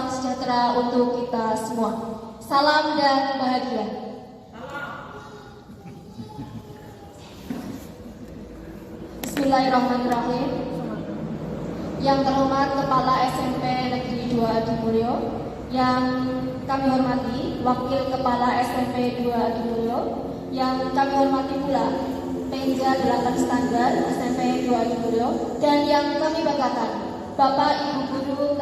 salam sejahtera untuk kita semua. Salam dan bahagia. Bismillahirrahmanirrahim. Yang terhormat Kepala SMP Negeri 2 Adimulyo, yang kami hormati Wakil Kepala SMP 2 Adimulyo, yang kami hormati pula Pemda 8 Standar SMP 2 Adimulyo, dan yang kami banggakan Bapak Ibu Guru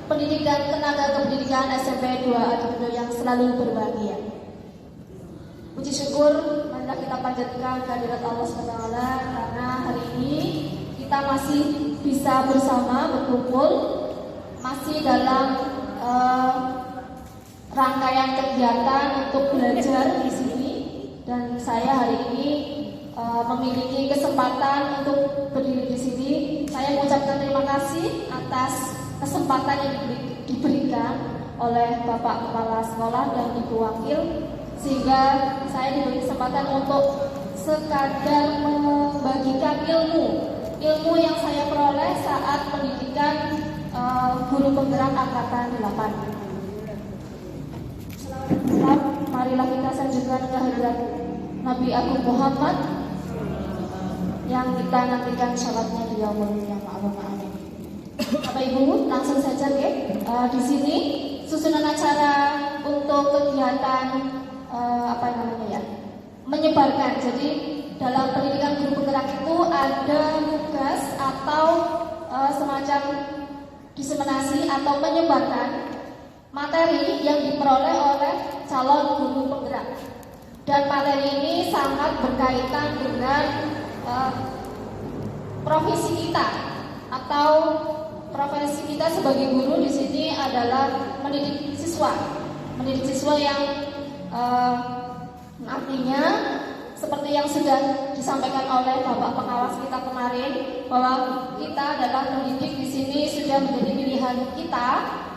Pendidik dan Tenaga Kependidikan SMP 2 Adimulyo yang selalu berbahagia. Puji syukur marilah kita panjatkan kehadirat Allah SWT karena hari ini kita masih bisa bersama berkumpul, masih dalam rangkaian kegiatan untuk belajar di sini, dan saya hari ini memiliki kesempatan untuk berdiri di sini. Saya mengucapkan terima kasih atas kesempatan yang diberikan oleh Bapak Kepala Sekolah dan Ibu Wakil, sehingga saya diberi kesempatan untuk sekadar membagikan ilmu yang saya peroleh saat pendidikan guru penggerak angkatan 8. Marilah kita sanjungkan kehadirat Nabi Agung Muhammad yang kita nantikan syaratnya di yaumul qiyamah. Amin. Bapak Ibu, langsung saja di sini susunan acara untuk kegiatan menyebarkan. Jadi dalam pendidikan guru penggerak itu ada tugas atau semacam diseminasi atau menyebarkan materi yang diperoleh oleh calon guru penggerak. Dan materi ini sangat berkaitan dengan profesi kita atau profesi kita sebagai guru di sini adalah mendidik siswa yang artinya seperti yang sudah disampaikan oleh Bapak Pengawas kita kemarin, bahwa kita adalah mendidik di sini sudah menjadi pilihan kita,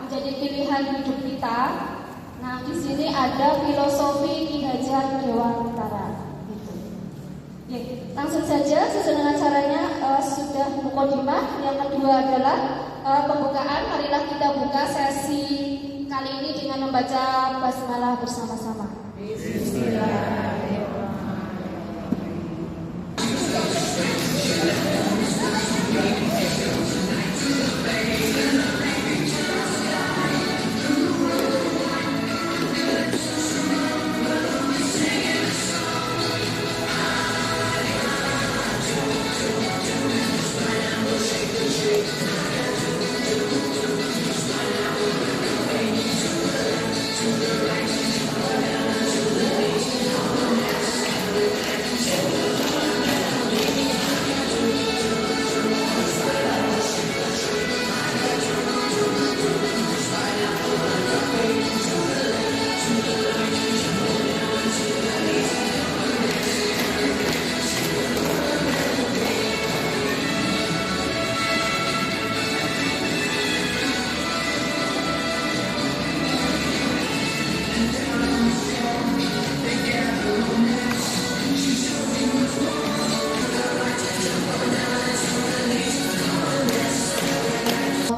menjadi pilihan hidup kita. Nah, di sini ada filosofi Ki Hajar Dewantara. Ya, langsung saja susunan acaranya sudah mukadimah. Yang kedua adalah pembukaan. Marilah kita buka sesi kali ini dengan membaca basmalah bersama-sama. Bismillahirrahmanirrahim.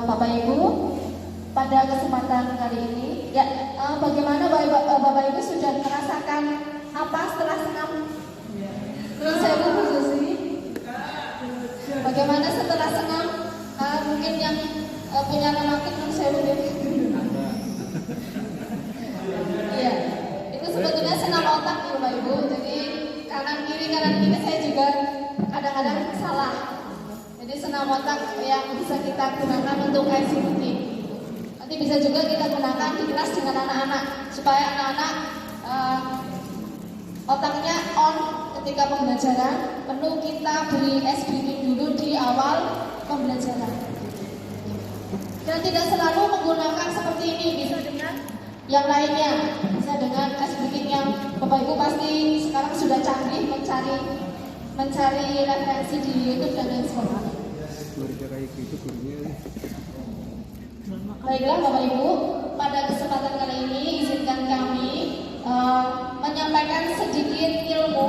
Bapak Ibu, pada kesempatan kali ini, bagaimana Bapak Ibu sudah merasakan apa setelah senam? Saya Bu Susi. Bagaimana setelah senam? Mungkin yang punya anak saya Bu. Iya, itu sebetulnya senam otak Bapak Ibu. Jadi kanan kiri saya juga kadang-kadang salah. Jadi senam otak yang bisa kita gunakan untuk ICT. Nanti bisa juga kita gunakan di kelas dengan anak-anak supaya anak-anak otaknya on ketika pembelajaran. Perlu kita beri SBB dulu di awal pembelajaran. Dan tidak selalu menggunakan seperti ini, bisa dengan yang lainnya, bisa dengan SBB yang Bapak Ibu pasti sekarang sudah canggih mencari referensi di YouTube dan lain sebagainya. Baiklah Bapak Ibu, pada kesempatan kali ini izinkan kami menyampaikan sedikit ilmu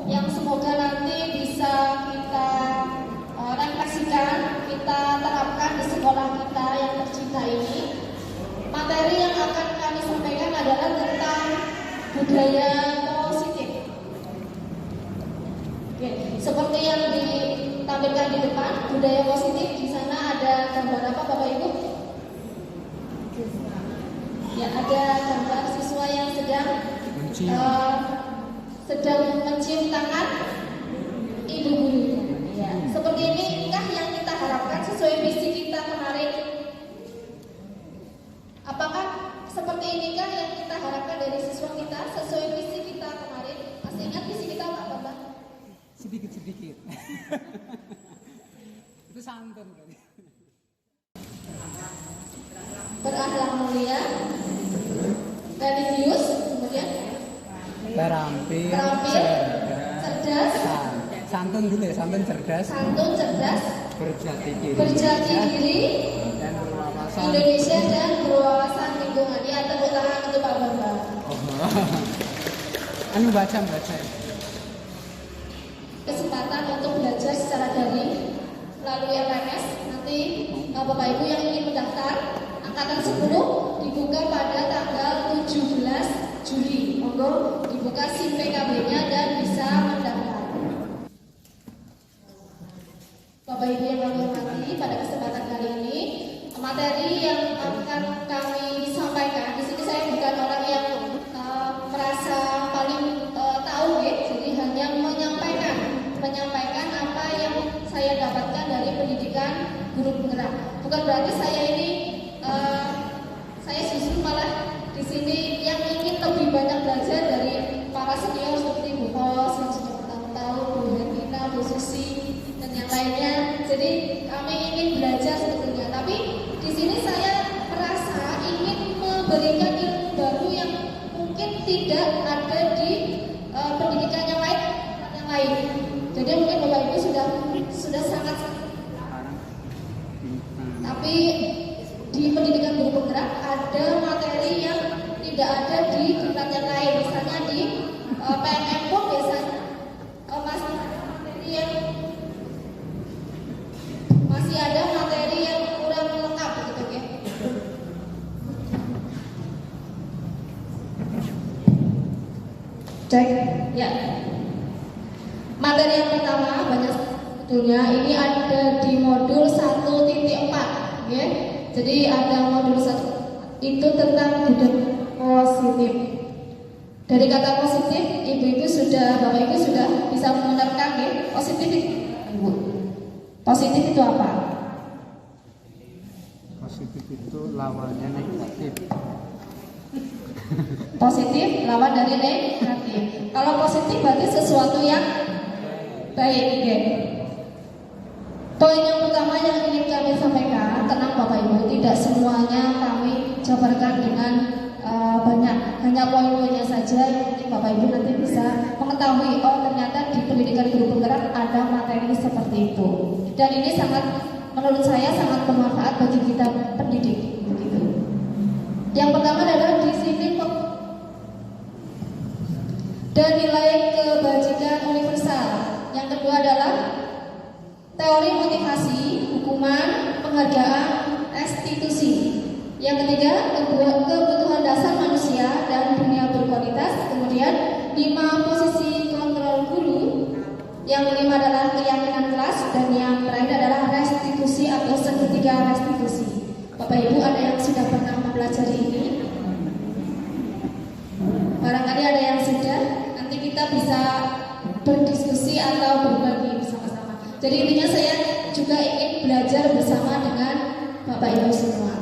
yang semoga nanti bisa kita refleksikan, kita terapkan di sekolah kita yang tercinta ini. materi yang akan kami sampaikan adalah tentang budaya positif. Oke, seperti yang ditampilkan di depan, budaya positif, di sana ada gambar apa Bapak Ibu? Ya, ada gambar siswa yang sedang mencium tangan ibu gurunya. Ya, seperti inikah yang kita harapkan sesuai visi kita kemarin? Apakah seperti inikah yang kita harapkan dari siswa kita sesuai visi kita kemarin? Masih ingat visi kita Pak Bapak? Sedikit. Itu santun kali. Berakhlak mulia, religius, kemudian terampil, cerdas, santun dulu ya, santun cerdas, berjati diri, dan berwawasan Indonesia dan berwawasan lingkungan. Ya, tepuk tangan untuk Pak Bambang. Baca. Kesempatan untuk belajar secara daring melalui LMS. Nanti Bapak Ibu yang ingin mendaftar angkatan 10 dibuka pada tanggal 17 Juli. Monggo dibuka SIM PKB-nya dan bisa mendaftar. Bapak Ibu yang kami hormati, pada kesempatan kali ini materi yang akan kami sampaikan, di sini saya bukan orang yang merasa paling tahu, jadi hanya menyampaikan apa yang saya dapatkan dari pendidikan guru penggerak. Bukan berarti saya ini saya justru malah di sini yang ingin lebih banyak belajar dari para senior seperti Bu Hos yang sudah bertahun-tahun, Bu Hermina, Bu Susi dan yang lainnya. Jadi kami ingin belajar sebetulnya, tapi di sini saya merasa ingin memberikan ilmu baru yang mungkin tidak ada di pendidikan yang lain. Jadi mungkin Bapak Ibu sudah sangat, tapi di pendidikan guru penggerak ada materi yang tidak ada di tempat yang lain. Misalnya di PNM pun biasanya masih ada materi yang kurang lengkap gitu ya. Cek ya. Materi yang pertama banyak sebetulnya, ini ada di modul 1.4 ya. Jadi ada modul 1 itu tentang budaya positif. Dari kata positif, Bapak Ibu sudah bisa menerka ya. Positif itu apa? Positif itu lawannya negatif. Positif lawan dari negatif. Kalau positif berarti sesuatu yang baik ya. Poin yang pertama yang ingin kami sampaikan, tenang Bapak Ibu, tidak semuanya kami jabarkan dengan banyak, hanya poin-poinnya saja yang penting Bapak Ibu nanti bisa mengetahui, oh ternyata di pendidikan guru penggerak ada materi seperti itu. Dan ini menurut saya sangat bermanfaat bagi kita pendidik. Begitu. Yang pertama adalah disiplin dan nilai kebajikan universal. Yang kedua adalah teori motivasi, hukuman, penghargaan, restitusi. Yang ketiga, kebutuhan dasar manusia dan dunia berkualitas. Kemudian 5 posisi kontrol guru. Yang kelima adalah keyakinan kelas, dan yang terakhir adalah restitusi atau segitiga restitusi. Bapak Ibu ada yang sudah pernah mempelajari ini? Barangkali ada yang sudah. Nanti kita bisa berdiskusi atau berbagi bersama-sama. Jadi intinya saya juga ingin belajar bersama dengan Bapak Ibu semua.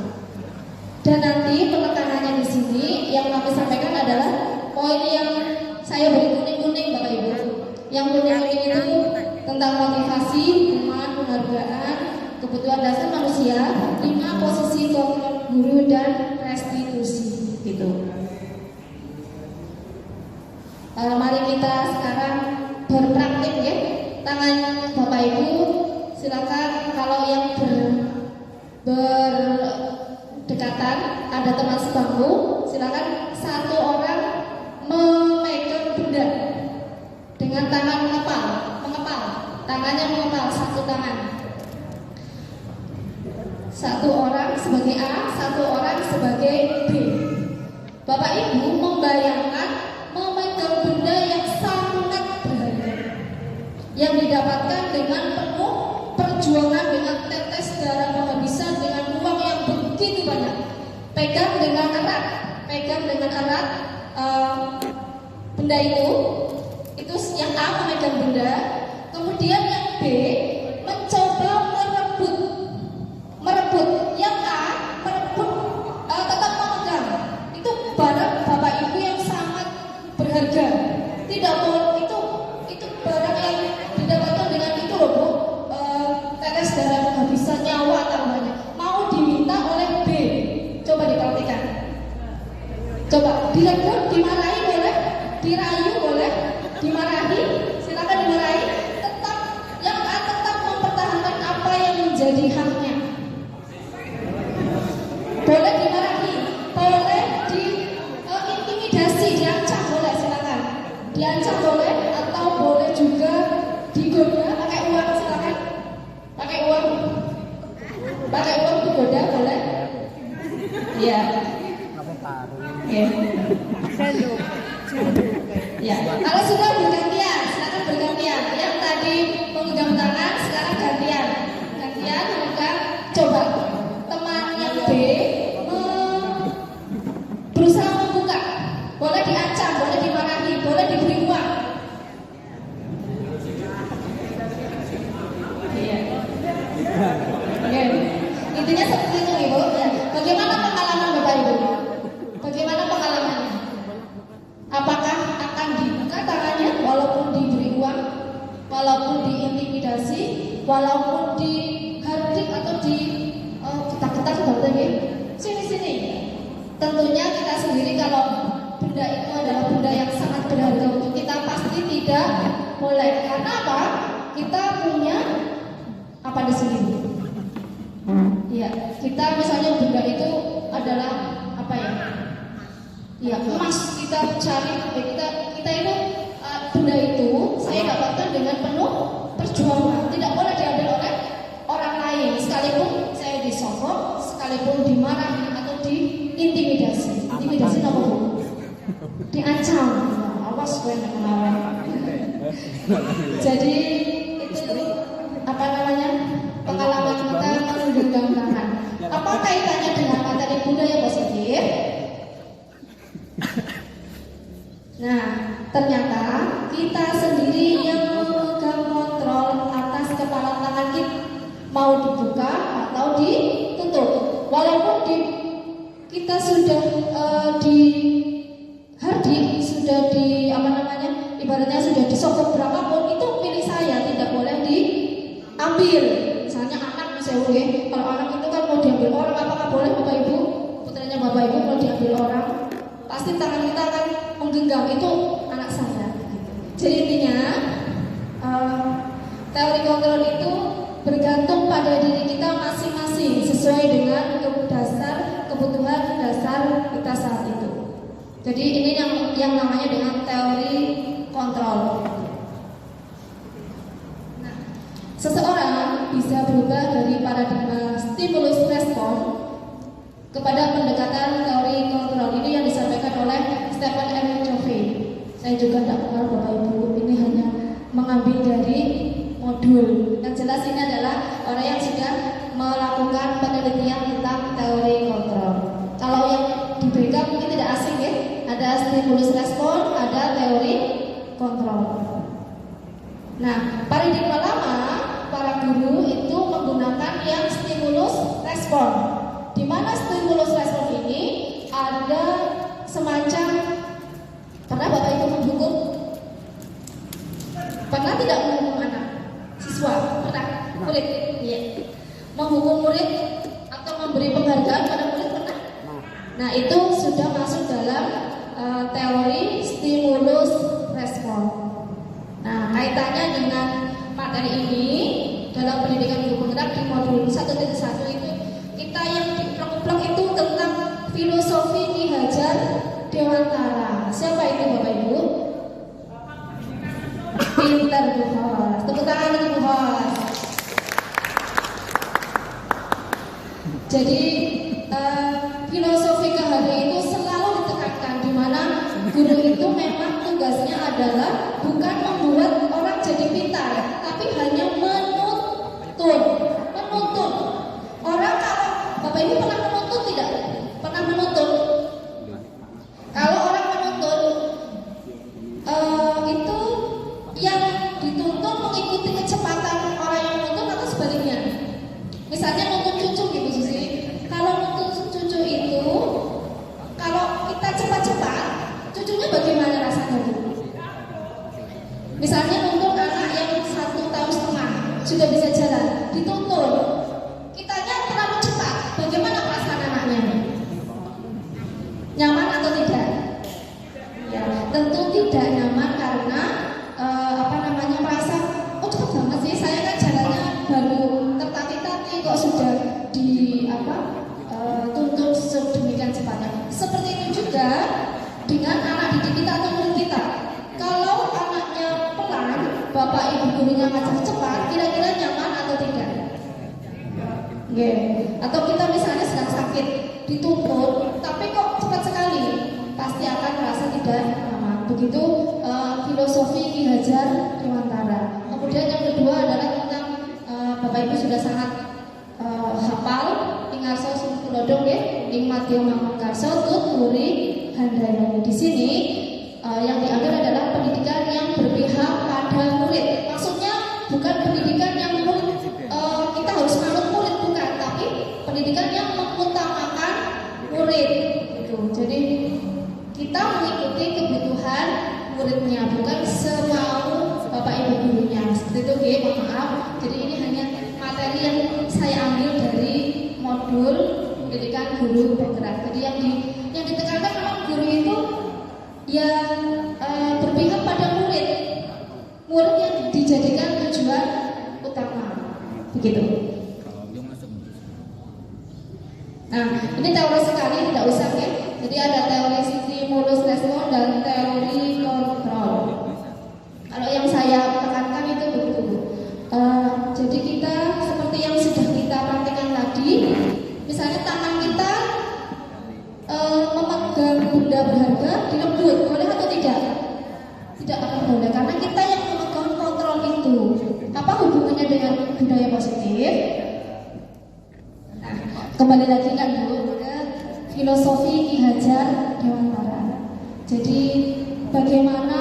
Dan nanti penekanannya di sini yang kami sampaikan adalah poin yang saya beri kuning-kuning Bapak Ibu. Yang kuning-kuning itu tentang motivasi, hukuman, penghargaan, kebutuhan dasar manusia, 5 posisi kontrol guru dan restitusi gitu. Mari kita sekarang berpraktik ya. Tangan Bapak Ibu silakan, kalau yang berdekatan ada teman sebangku, silakan satu orang memegang benda dengan tangan mengepal, tangannya mengepal, satu tangan. Satu orang sebagai A, satu orang sebagai B. Bapak Ibu membayangkan memegang benda yang sangat berharga, yang didapatkan dengan penuh perjuangan, dengan tetes darah penghabisan, dengan uang yang begitu banyak. Pegang dengan erat benda itu yang A memegang benda, kemudian yang B mencoba merebut, yang A merebut, tetap memegang. Itu barang Bapak Ibu yang sangat berharga. Tidak boleh, itu barang yang didapatkan dengan itu loh Bu, tetes darah penghabisan, nyawa taruhannya. Mau diminta oleh B, coba diperhatikan. Coba direbut, dimarahi boleh, dirayu boleh, dimarahi, silakan dimarahi. Tetap yang A tetap mempertahankan apa yang menjadi haknya. Boleh dimarahi, boleh diintimidasi, diancam boleh, silakan. Diancam boleh, atau boleh juga digoda pakai uang, silakan. Pakai uang digoda boleh. Iya. Ya. Ya. Kalau sudah bergantian, silakan bergantian. Yang tadi memegang tangan, sekarang gantian. Maka coba teman yang B berusaha membuka. Boleh diancam, boleh dimarahi, boleh diberi uang. Iya. Oke. Intinya seperti itu Ibu. Ya. Bagaimana pengalaman Bapak Ibu? Bagaimana pengalamannya? Apakah akan dibuka tangannya walaupun diberi uang, walaupun diintimidasi, walaupun dihardik atau ketak-ketak ya? Sini. Tentunya kita sendiri kalau benda itu adalah benda yang sangat berharga untuk kita, pasti tidak boleh. Karena apa? Kita punya apa di sini? Ya, kita misalnya benda itu adalah apa ya? Ya, emas kita cari, kita itu benda itu saya dapatkan dengan penuh perjuangan. Tidak boleh diambil oleh orang lain, sekalipun saya disogok, sekalipun dimarahi atau diintimidasi. Intimidasi apa Bu? Diancam. Awas gue melawan. Jadi itu apa namanya? Pengalaman kita menggenggam tangan. Apa kaitannya dengan materi budaya positif? Nah, ternyata kita sendiri yang memegang kontrol atas kepala tangan kita, mau dibuka atau ditutup. Walaupun kita sudah dihardik, sudah ibaratnya sudah disogok berapapun, itu pilih saya, tidak boleh diambil. Misalnya anak misalnya, kalau anak itu kan mau diambil orang, apakah boleh Bapak Ibu? Putranya Bapak Ibu mau diambil orang, pasti tangan kita akan menggenggam, itu anak saya. Jadi intinya teori kontrol itu bergantung pada diri kita masing-masing sesuai dengan kebutuhan dasar kita saat itu. Jadi ini yang namanya dengan teori kontrol. Nah, seseorang bisa berubah dari paradigma stimulus respon kepada pendekatan teori kontrol. Ini yang disampaikan oleh Stephen M. Covey. Saya juga tidak kenal Bapak Ibu, ini hanya mengambil dari modul. Yang jelas ini adalah orang yang sudah melakukan penelitian tentang teori kontrol. Kalau yang dipegang mungkin tidak asing ya. Ada stimulus respon, ada teori kontrol. Nah, paradigma lama para guru itu menggunakan yang stimulus respon. Di mana stimulus respon ini ada semacam, pernah Bapak Ibu menghukum? Pernah tidak menghukum anak? Siswa? Pernah? Murid? Iya. Menghukum murid atau memberi penghargaan pada murid pernah? Nah, itu sudah masuk dalam teori stimulus respon. Nah, kaitannya dengan materi ini dalam pendidikan guru penggerak di modul 1.1 itu kita yang diplek-plek itu tentang filosofi Ki Hajar Dewantara. Siapa itu Bapak Ibu? Pintar Bu Hos. Tepuk tangan untuk Bu Hos. Jadi filosofi KHD itu selalu ditekankan di mana guru itu memang tugasnya adalah bukan membuat orang jadi pintar, tapi hanya menuntun. Orang, kalau Bapak Ibu pernah menuntun tidak? Pernah menuntun? Kalau orang menuntun itu yang dituntun mengikuti kecepatan orang yang menuntun atau sebaliknya. Misalnya nuntun cucu gitu sih. Kalau nuntun cucu itu, kalau kita cepat-cepat, cucunya bagaimana rasanya gitu? Misalnya nuntun anak yang 1,5 tahun sudah bisa jalan, dituntun. Kitanya terlalu cepat, bagaimana perasaan anaknya? Nyaman atau tidak? Ya, tentu tidak nyaman karena merasa, oh cepat banget sih, saya kan jalannya baru tertati-tati kok sudah tuntun sedemikian cepatnya. Seperti itu juga dengan anak didik kita atau murid kita. Kalau anaknya pelan, bapak ibu gurunya ngajar cepat, kira-kira nyaman atau tidak? Atau kita misalnya sedang sakit, dituntun, tapi kok cepat sekali, pasti akan merasa tidak nyaman. Begitu filosofi Ki Hajar Dewantara. Kemudian yang kedua adalah tentang bapak ibu sudah sangat hafal ingarso sing tulodong ya, ing madya mangkarso tuturi handayani. Di sini yang diambil adalah pendidikan yang berpihak pada murid. Maksudnya bukan pendidikan yang kita harus manut murid, bukan, tapi pendidikan yang mengutamakan murid. Gitu. Jadi kita mengikuti kebutuhan muridnya, bukan semau bapak ibu gurunya. Seperti itu, mohon maaf. Jadi ini hanya materi yang saya ambil dari modul pendidikan guru bergerak. Jadi yang ditekankan memang guru itu yang berpihak pada murid yang dijadikan tujuan utama. Begitu. Nah, ini teori sekali, tidak usah ya. Jadi ada teori stimulus respon dan teori kontrol. Kalau yang saya tekankan itu begitu. Jadi kita seperti yang sudah kita praktekkan tadi, misalnya tangan kita memegang benda berharga dilembut, boleh atau tidak? Tidak akan boleh, karena kita yang memegang kontrol itu. Apa hubungannya dengan budaya positif? Nah, kembali lagi kan dulu ke filosofi Ki Hajar Dewantara. Jadi bagaimana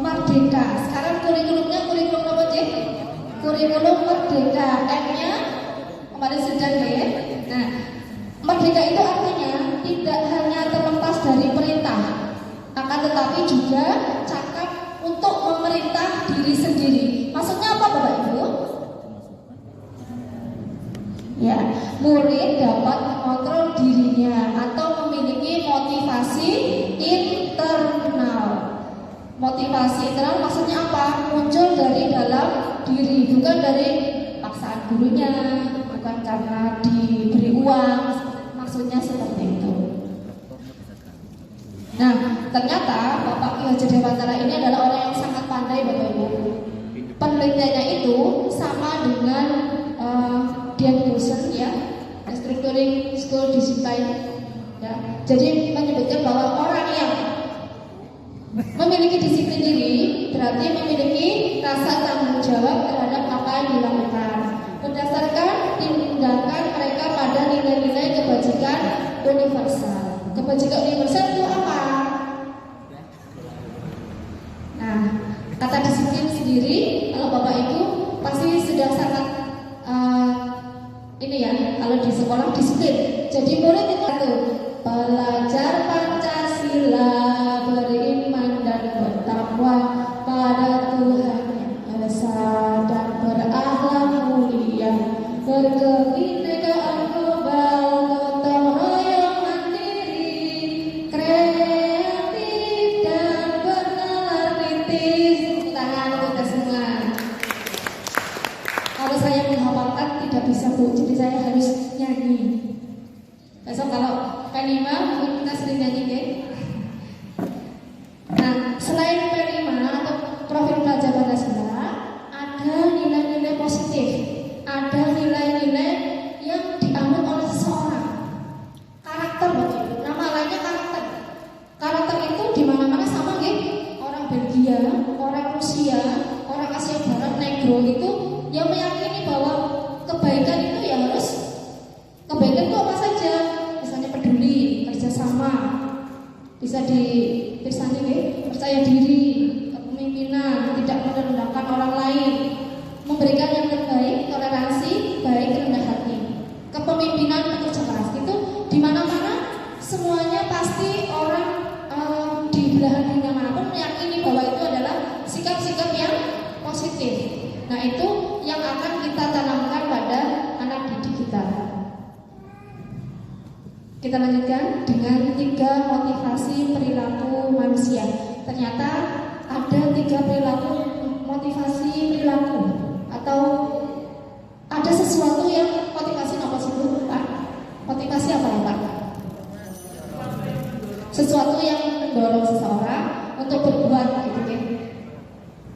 merdeka? Sekarang kurikulumnya kurikulum apa sih? Kurikulum merdeka. M-nya kemarin sudah ya. Nah, merdeka itu artinya tidak hanya terlepas dari perintah, akan tetapi juga cakap untuk memerintah diri sendiri. Maksudnya apa Bapak Ibu? Ya, murid dapat mengontrol dirinya atau memiliki motivasi internal. Motivasi internal maksudnya apa? Muncul dari dalam diri, bukan dari paksaan gurunya, bukan karena diberi uang. Maksudnya seperti itu. Nah, ternyata Bapak Ki Hajar Dewantara ini adalah orang yang sangat pandai, Bapak Ibu. Penelitiannya itu sama dengan Dan Wilson ya, Structuring School Discipline ya. Jadi menyebutkan bahwa orang yang memiliki disiplin diri berarti memiliki rasa tanggung jawab terhadap apa yang dilakukan berdasarkan tindakan mereka pada nilai-nilai kebajikan universal. Kebajikan universal itu apa? Nah, kata disiplin sendiri, kalau Bapak Ibu pasti sudah sangat ini ya, kalau di sekolah disiplin. Jadi murid itu belajar Pancasila, beriman dan bertakwa pada Tuhan Yang Esa dan berakhlak mulia, berkebinekaan global, gotong royong mandiri, kreatif dan bernalar kritis. Tangan kita semua. Kalau saya menghafalkan tidak bisa Bu, jadi saya harus nyanyi. Besok kalau P5 kita sering nyanyi ya. Nah, selain P5 atau profil pelajar Pancasila, ada nilai-nilai positif, ada nilai-nilai yang Ibu itu yang meyakini bahwa kebaikan itu ya harus kebaikan itu apa saja, misalnya peduli, kerjasama, bisa percaya diri, kepemimpinan, tidak merendahkan orang lain, memberikan yang terbaik, toleransi, baik, rendah hati, kepemimpinan, pekerja keras. Itu di mana-mana semuanya pasti orang di belahan dunia manapun meyakini bahwa itu adalah sikap-sikap yang positif. Nah, itu yang akan kita tanamkan pada anak didik kita. Kita lanjutkan dengan 3 motivasi perilaku manusia. Ternyata ada 3 perilaku motivasi perilaku, atau ada sesuatu yang motivasi apa sih Pak? Motivasi apa ya Pak? Sesuatu yang mendorong seseorang untuk berbuat gitu kan.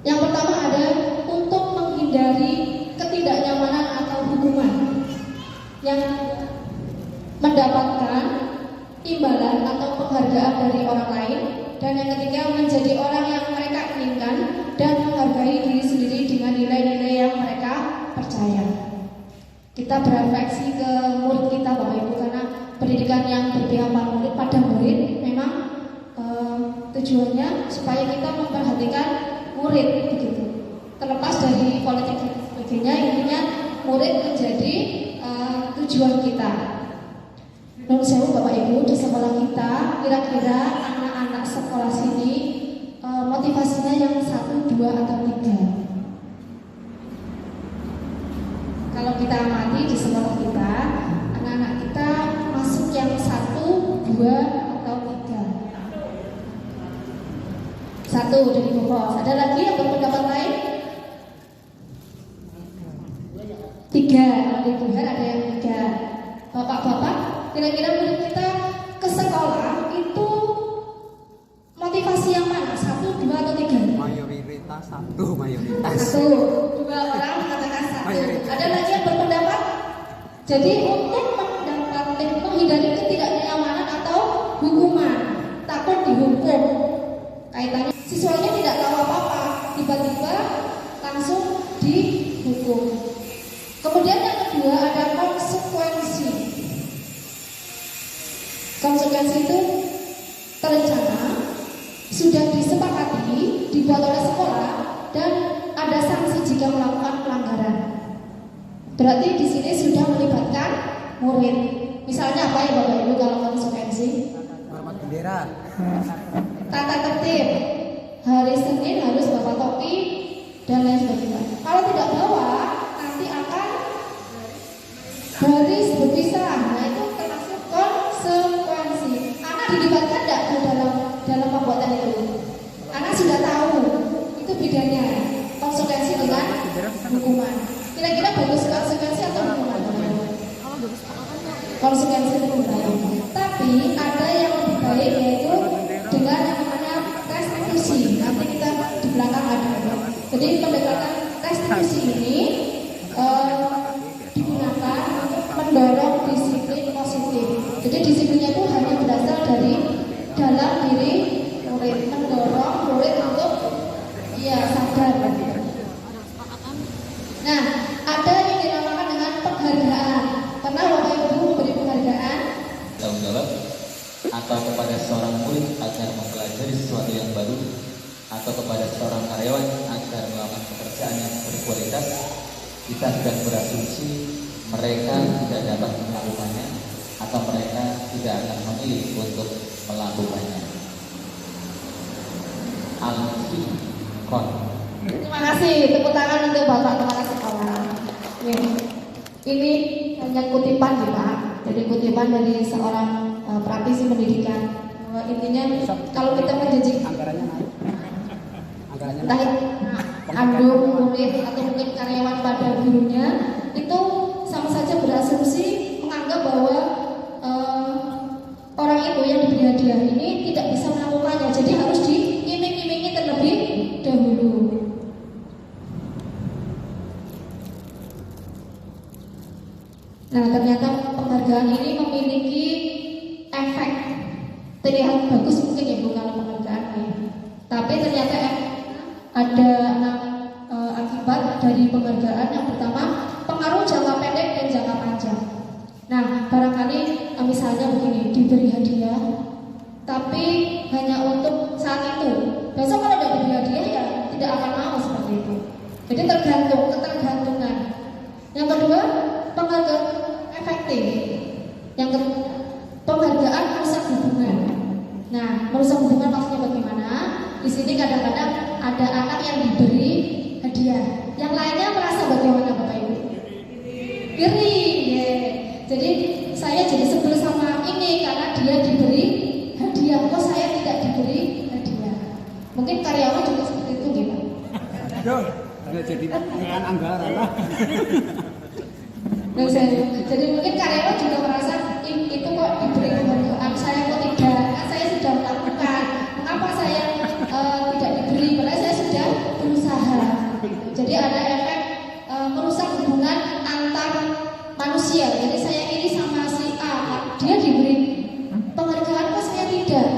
Yang pertama ada untuk menghindari ketidaknyamanan atau hukuman, yang mendapatkan imbalan atau penghargaan dari orang lain, dan yang ketiga menjadi orang yang mereka inginkan dan menghargai diri sendiri dengan nilai-nilai yang mereka percaya. Kita berefleksi ke murid kita Bapak Ibu, karena pendidikan yang berpihak pada murid memang tujuannya supaya kita memperhatikan murid begitu. Terlepas dari politik sebagainya, intinya murid menjadi tujuan kita. Menurut saya Bapak Ibu, di sekolah kita kira-kira anak-anak sekolah sini motivasinya yang 1, 2, atau 3. Kalau kita amati di sekolah kita, anak-anak kita masuk yang 1, 2, atau 3. 1 dari Bu Bos. Ada lagi yang berpendapat lain? 3. Kalau di Tuhan ada yang 3. Bapak-bapak, kira-kira murid kita ke sekolah itu motivasi yang mana? 1, 2, atau 3? Mayoritas 1, mayoritas. 1, 2 orang mengatakan 1. Ada lagi yang berpendapat? Jadi untuk menghindari ketidaknyamanan atau hukuman, takut dihukum. Kaitannya siswanya tidak tahu apa-apa, tiba-tiba langsung dihukum. Kemudian yang kedua ada konsekuensi. Konsekuensi itu terencana, sudah disepakati, dibuat oleh sekolah, dan ada sanksi jika melakukan pelanggaran. Berarti di sini sudah melibatkan murid. Misalnya apa ya Bapak Ibu kalau konsekuensi? Hormat bendera. Tata tertib. Hari Senin harus bawa topi dan lain sebagainya. Kalau tidak bawa, nanti akan baris berpisah. Nah, itu termasuk konsekuensi. Anak dilibatkan tidak dalam pembuatan itu? Anak sudah tahu. Itu bedanya konsekuensi dengan hukuman. Kira-kira bagus konsekuensi atau hukuman? Konsekuensi hukuman. Tapi ada yang lebih baik, yaitu dengan yang namanya restitusi. Nanti kita di belakang ada. Jadi pendekatan restitusi ini digunakan untuk mendorong disiplin positif. Jadi disiplinnya itu hanya berasal dari dalam diri murid, mendorong murid untuk sadar. Nah, ada yang dinamakan dengan penghargaan. Pernah Bapak Ibu memberi penghargaan? Tanggung jawab atau kepada seorang murid agar mempelajari sesuatu yang baru, atau kepada seorang karyawan agar melakukan pekerjaan yang berkualitas, kita sudah berasumsi mereka tidak dapat melakukannya atau mereka tidak akan memilih untuk melakukannya. Al-Fikon. Terima kasih, tepuk tangan untuk Bapak Kepala Sekolah. Ini hanya kutipan ya Pak. Jadi kutipan dari seorang praktisi pendidikan. Intinya kalau kita menjejik Anggarannya naik. Anggarannya entah naik. andung murid atau mungkin karyawan pada gurunya, itu sama saja berasumsi menganggap bahwa orang itu yang diberi hadiah ini tidak bisa melakukannya, jadi harus diiming-imingi terlebih dahulu. Nah, ternyata penghargaan ini memiliki efek. Terlihat bagus mungkin ya Bu kalau penghargaan ya. Tapi ternyata ada akibat dari penghargaan. Yang pertama, pengaruh jangka pendek dan jangka panjang. Nah, barangkali misalnya begini, diberi hadiah, tapi hanya untuk saat itu. Besok kalau tidak diberi hadiah ya tidak akan mau seperti itu. Jadi tergantung, ketergantungan. Yang kedua, penghargaan efektif. Yang ketiga, penghargaan merusak hubungan. Nah, merusak hubungan maksudnya bagaimana? Di sini kadang-kadang ada anak yang diberi hadiah, yang lainnya merasa bagaimana Bapak Ibu? Iri, yeah. Jadi saya jadi sebel sama ini karena dia diberi hadiah, kok saya tidak diberi hadiah. Mungkin karyawan juga seperti itu, gitu. Nggak jadi bukan anggaran lah. Jadi mungkin karyawan juga merasa itu kok diberi penghargaan, saya kok tidak? Kan saya sudah melakukan, mengapa saya tidak diberi? Padahal saya sudah berusaha. Jadi ada efek merusak hubungan antar manusia. Jadi saya iri sama si A, dia diberi penghargaan kok saya tidak.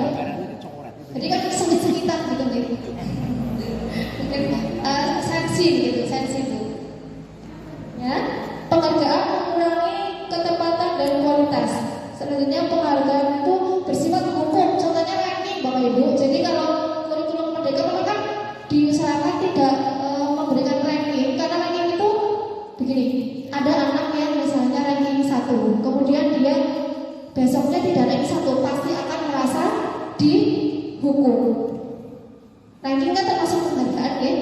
Jadi kan sengit-sengitan gitu. Mungkin sensi itu. Ya, penghargaan mengurangi ketepatan dan kualitas. Selanjutnya penghargaan itu bersifat menghukum. Contohnya ranking, Bapak Ibu. Jadi kalau kurikulum merdeka kan diusahakan tidak memberikan ranking, karena ranking itu begini. Ada anak yang misalnya ranking 1, kemudian dia besoknya tidak ranking 1, pasti akan merasa dihukum. Ranking kan termasuk penghargaan, ya.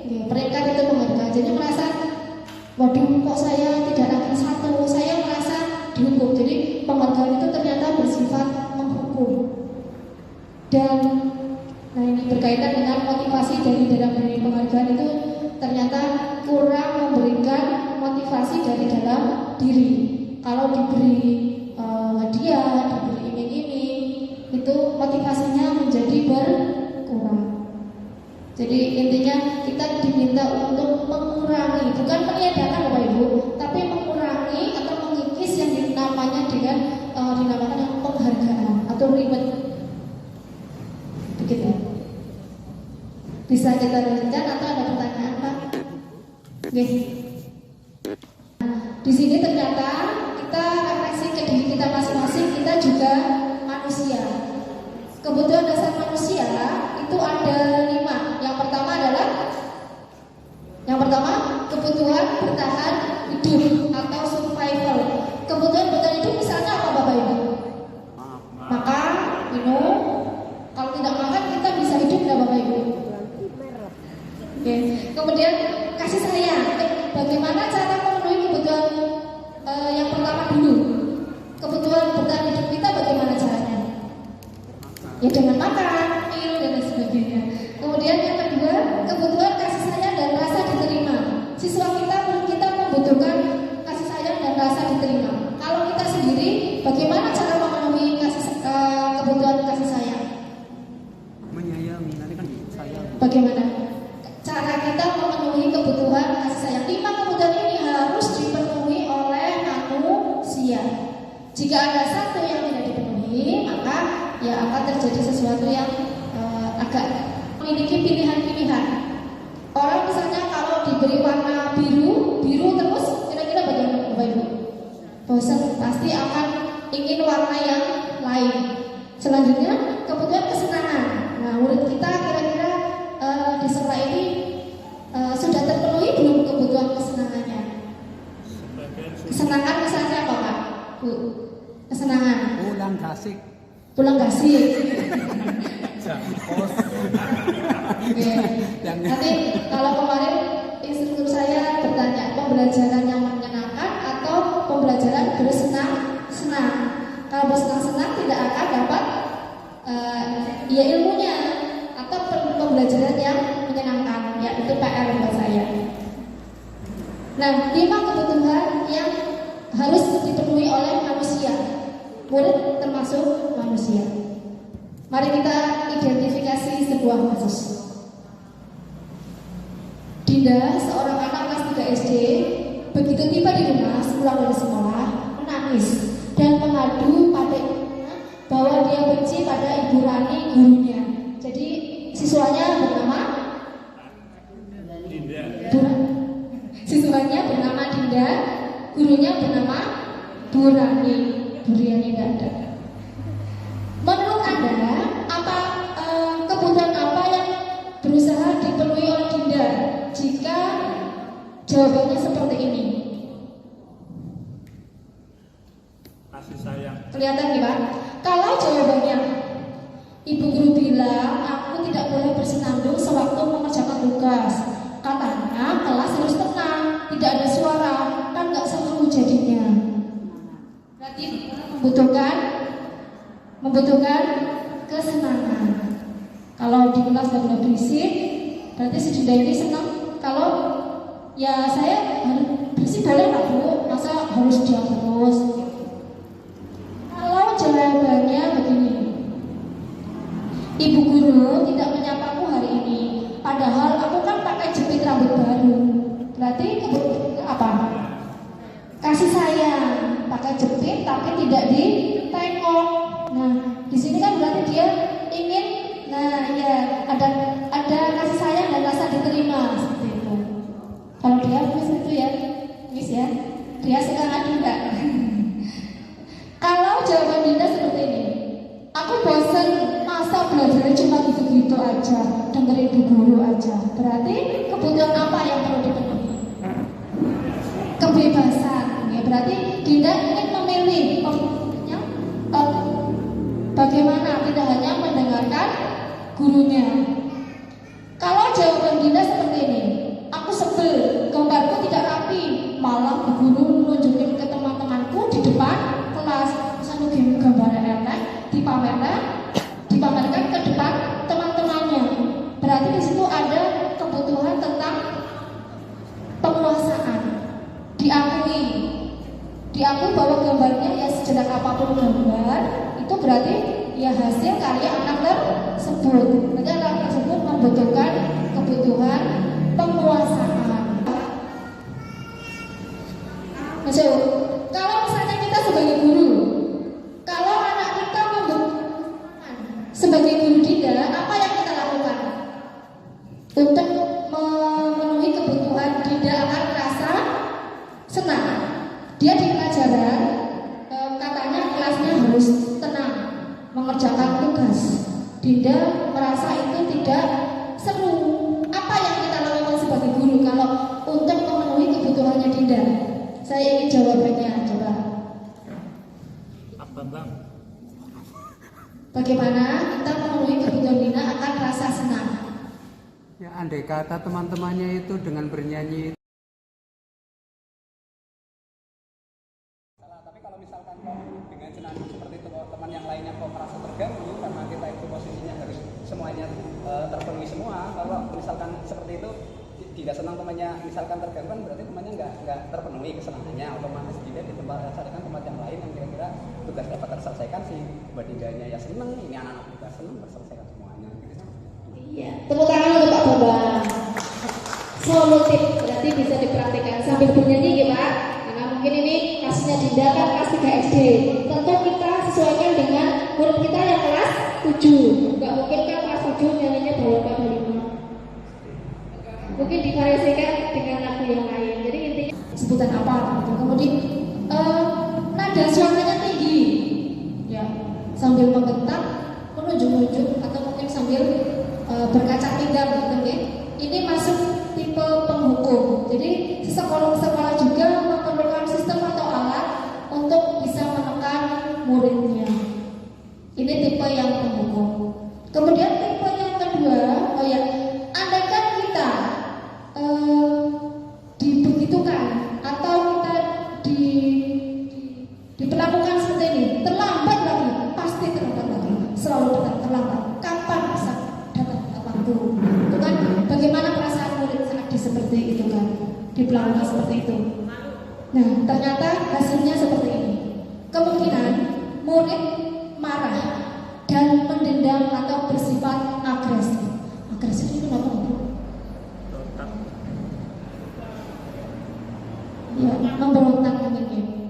Peringkat itu penghargaan. Jadi merasa, waduh, kok saya tidak ranking 1, saya merasa dihukum. Jadi penghargaan itu ternyata bersifat menghukum. Dan nah ini berkaitan dengan motivasi dari dalam diri penghargaan itu ternyata kurang memberikan motivasi dari dalam diri. Kalau diberi hadiah, diberi iming-iming, itu motivasinya menjadi berkurang. Jadi intinya kita diminta untuk mengurangi, bukan meniadakan Bapak Ibu, tapi mengurangi atau mengikis yang dinamakan dengan penghargaan atau reward. Begitu. Bisa kita lanjutkan atau ada pertanyaan, Pak? Oke. Di sini ternyata kita refleksi ke diri kita masing-masing, kita juga manusia. Kebutuhan dasar manusia itu ada 5. Yang pertama kebutuhan bertahan hidup atau survival. Kebutuhan bertahan hidup misalnya apa Bapak Ibu? Makan, minum. Kalau tidak makan kita bisa hidup tidak Bapak Ibu? Oke. Kemudian kasih sayang. Bagaimana cara memenuhi kebutuhan yang pertama dulu? Kebutuhan bertahan hidup kita bagaimana caranya? Ya dengan makan, minum dan lain sebagainya. Kemudian yang kedua, kebutuhan kasih sayang dan rasa diterima. Siswa kita membutuhkan kasih sayang dan rasa diterima. Kalau kita sendiri, bagaimana cara memenuhi kebutuhan kasih sayang? Menyayangi, nanti kan sayang. Bagaimana cara kita memenuhi kebutuhan kasih sayang? 5 kebutuhan ini harus dipenuhi oleh manusia. Jika ada satu yang tidak dipenuhi, maka ya akan terjadi sesuatu yang agak memiliki pilihan-pilihan. Orang misalnya kalau diberi warna biru terus, kira-kira bagaimana Bapak Ibu? Bosan, pasti akan ingin warna yang lain. Selanjutnya kebutuhan kesenangan. Nah, murid kita kira-kira di sekolah ini sudah terpenuhi belum kebutuhan kesenangannya? Kesenangan misalnya apa Pak? Bu, kesenangan. Pulang gasik. Oke. Nanti kalau kemarin instruktur saya bertanya, pembelajaran yang menyenangkan atau pembelajaran bersenang-senang? Kalau bersenang-senang tidak akan dapat ya ilmunya, atau pembelajaran yang menyenangkan, ya itu PR buat saya. Nah, 5 kebutuhan yang harus dipenuhi oleh manusia, murid termasuk manusia. Mari kita identifikasi sebuah kasus. Dinda, seorang anak kelas 3 SD, begitu tiba di rumah sepulang dari sekolah, menangis dan mengadu pada ibunya bahwa dia benci pada Ibu Rani, gurunya. Jadi siswanya bernama Burani tidak ada. Menurut Anda, apa kebutuhan apa yang berusaha dipenuhi oleh Dinda jika jawabannya seperti ini? Kasih sayang. Kelihatan nih Pak. Kalau jawabannya Ibu guru bilang aku tidak boleh bersenandung sewaktu mengerjakan tugas. Katanya kelas harus tenang, tidak ada suara, kan nggak seru jadinya. Berarti membutuhkan kesenangan. Kalau di kelas nggak boleh berisik, berarti si Dinda ini senang. Kalau ya saya harus berisik boleh nggak Bu? Masa harus diam terus? Kalau jawabannya begini, Ibu guru tidak menyapaku hari ini, padahal aku kan pakai jepit rambut baru. Berarti kebutuhan apa? Kasih sayang, pakai jepit tapi tidak ditengok. Nah, di sini kan berarti dia ingin, nah ya ada kasih sayang dan rasa diterima seperti itu. Kalau dia itu ya, ya, dia suka ngadu enggak? Kalau jawaban Dinda seperti ini, aku bosan, masa belajarnya cuma gitu-gitu aja, dengerin ibu guru aja. Berarti kebutuhan apa yang perlu dipenuhi? Kebebasan. Ya, berarti Dinda ingin memilih bagaimana, tidak hanya mendengarkan gurunya. Kalau jawaban Dinda seperti ini, aku sebel, gambarku tidak rapi, malah bu guru nunjukin ke teman-temanku di depan kelas, misalnya gambarnya enak, dipamerkan ke depan teman-temannya. Berarti di situ ada kebutuhan tentang penguasaan. Diakui bahwa gambarnya ya sejelek apapun gambar itu berarti ya hasil karya anak tersebut. Berarti anak tersebut membutuhkan kebutuhan penguasaan. Masuk. Kalau misalnya kita sebagai guru, kalau anak kita membutuhkan sebagai guru Dinda, apa yang kita lakukan untuk memenuhi kebutuhan Dinda akan rasa senang? Dia di pelajaran katanya kelasnya harus tenang, mengerjakan tugas. Dinda merasa itu tidak seru. Apa yang kita lakukan sebagai guru kalau untuk memenuhi kebutuhannya Dinda? Saya ingin jawabannya, coba. Apa Bang? Bagaimana kita memenuhi kebutuhan Dinda akan rasa senang? Ya andai kata teman-temannya itu dengan bernyanyi. Tapi kalau misalkan kok dengan senandung seperti itu teman yang lainnya kok merasa terganggu karena kita itu posisinya harus semuanya terpenuhi semua. Kalau misalkan seperti itu tidak senang temannya misalkan terganggu kan berarti temannya nggak terpenuhi kesenangannya, otomatis dia carikan tempat yang lain yang kira-kira tugas dapat terselesaikan sih. Buat Dindanya ya seneng, ini anak-anak juga seneng terselesaikan semuanya gitu kan. Iya, tepuk tangan untuk Pak Bambang. Solutif berarti bisa dipraktikkan sambil bernyanyi ya Pak. Karena mungkin ini kasusnya Dinda kan kelas 3 SD. Tentu kita sesuaikan dengan murid kita yang kelas 7. Nggak mungkin kan kelas 7 nyanyinya bawa 5. Mungkin divariasikan dengan lagu yang lain. Jadi intinya sebutan apa gitu. Kemudian nada suaranya tinggi, ya sambil menggentak, menunjuk-nunjuk atau mungkin sambil berkaca pinggang gitu ya. Ini masuk tipe penghukum. Jadi sekolah-sekolah juga memerlukan sistem atau alat untuk bisa menekan muridnya. Ini tipe yang penghukum. Kemudian tipe yang kedua, andaikan kita dibegitukan atau kita diperlakukan seperti ini, terlambat lagi, pasti terlambat lagi, selalu terlambat. Kapan bisa datang tepat waktu? Itu kan bagaimana perasaan murid saat seperti itu kan, diperlakukan seperti itu. Nah, ternyata hasilnya seperti ini. Kemungkinan murid marah dan mendendam atau bersifat agresif. Agresif itu apa? Ya, memberontak mungkin.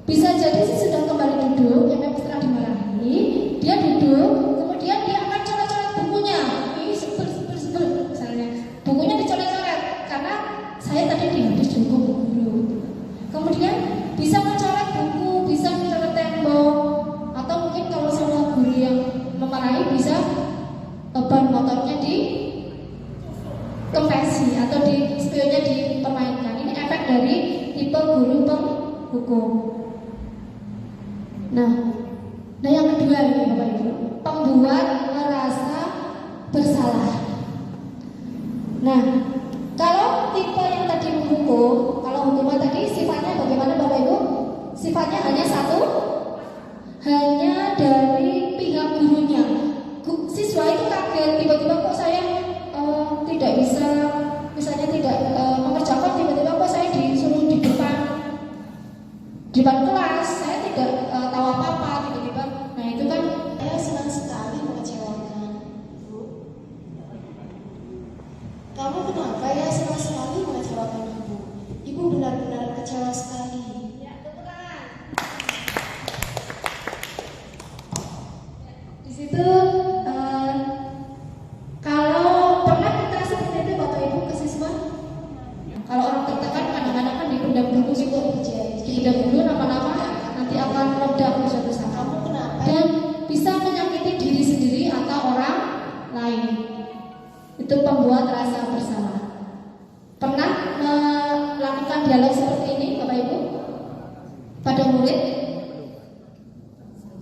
Bisa jadi sih sudah kembali duduk, ya memang setelah dimarahi, dia duduk, kemudian dia akan coret-coret bukunya. Ini sebel, misalnya bukunya dicoret-coret karena saya tadi dihabis hukum guru. Kemudian bisa mencoret buku, bisa ban motornya di kempesi atau di spionnya dipermainkan. Ini efek dari tipe guru penghukum. Nah yang kedua ini Bapak Ibu, pembuat merasa bersalah. Nah, kalau tipe yang tadi menghukum, kalau hukuman tadi sifatnya bagaimana Bapak Ibu? Sifatnya hanya satu, hanya dari pihak gurunya. Siswa itu kaget, tiba-tiba kok saya tidak bisa, misalnya tidak mengerjakan, tiba-tiba kok saya disuruh di depan kelas, saya tidak tahu apa-apa, tiba-tiba. Nah itu kan Saya senang sekali mengecewakan Ibu. Kamu kenapa ya senang sekali mengecewakan Ibu? Ibu benar-benar kecewa sekali. ya, tepuk tangan. Di situ kalau pernah kita seperti itu Bapak Ibu ke siswa, kalau orang tertekan kadang-kadang kan dipendam dulu juga, dipendam dulu nama-nama nanti akan meledak suatu saat. Kamu kenapa? Dan bisa menyakiti diri sendiri atau orang lain. Itu pembuat rasa bersalah. Pernah melakukan dialog seperti ini Bapak Ibu pada murid?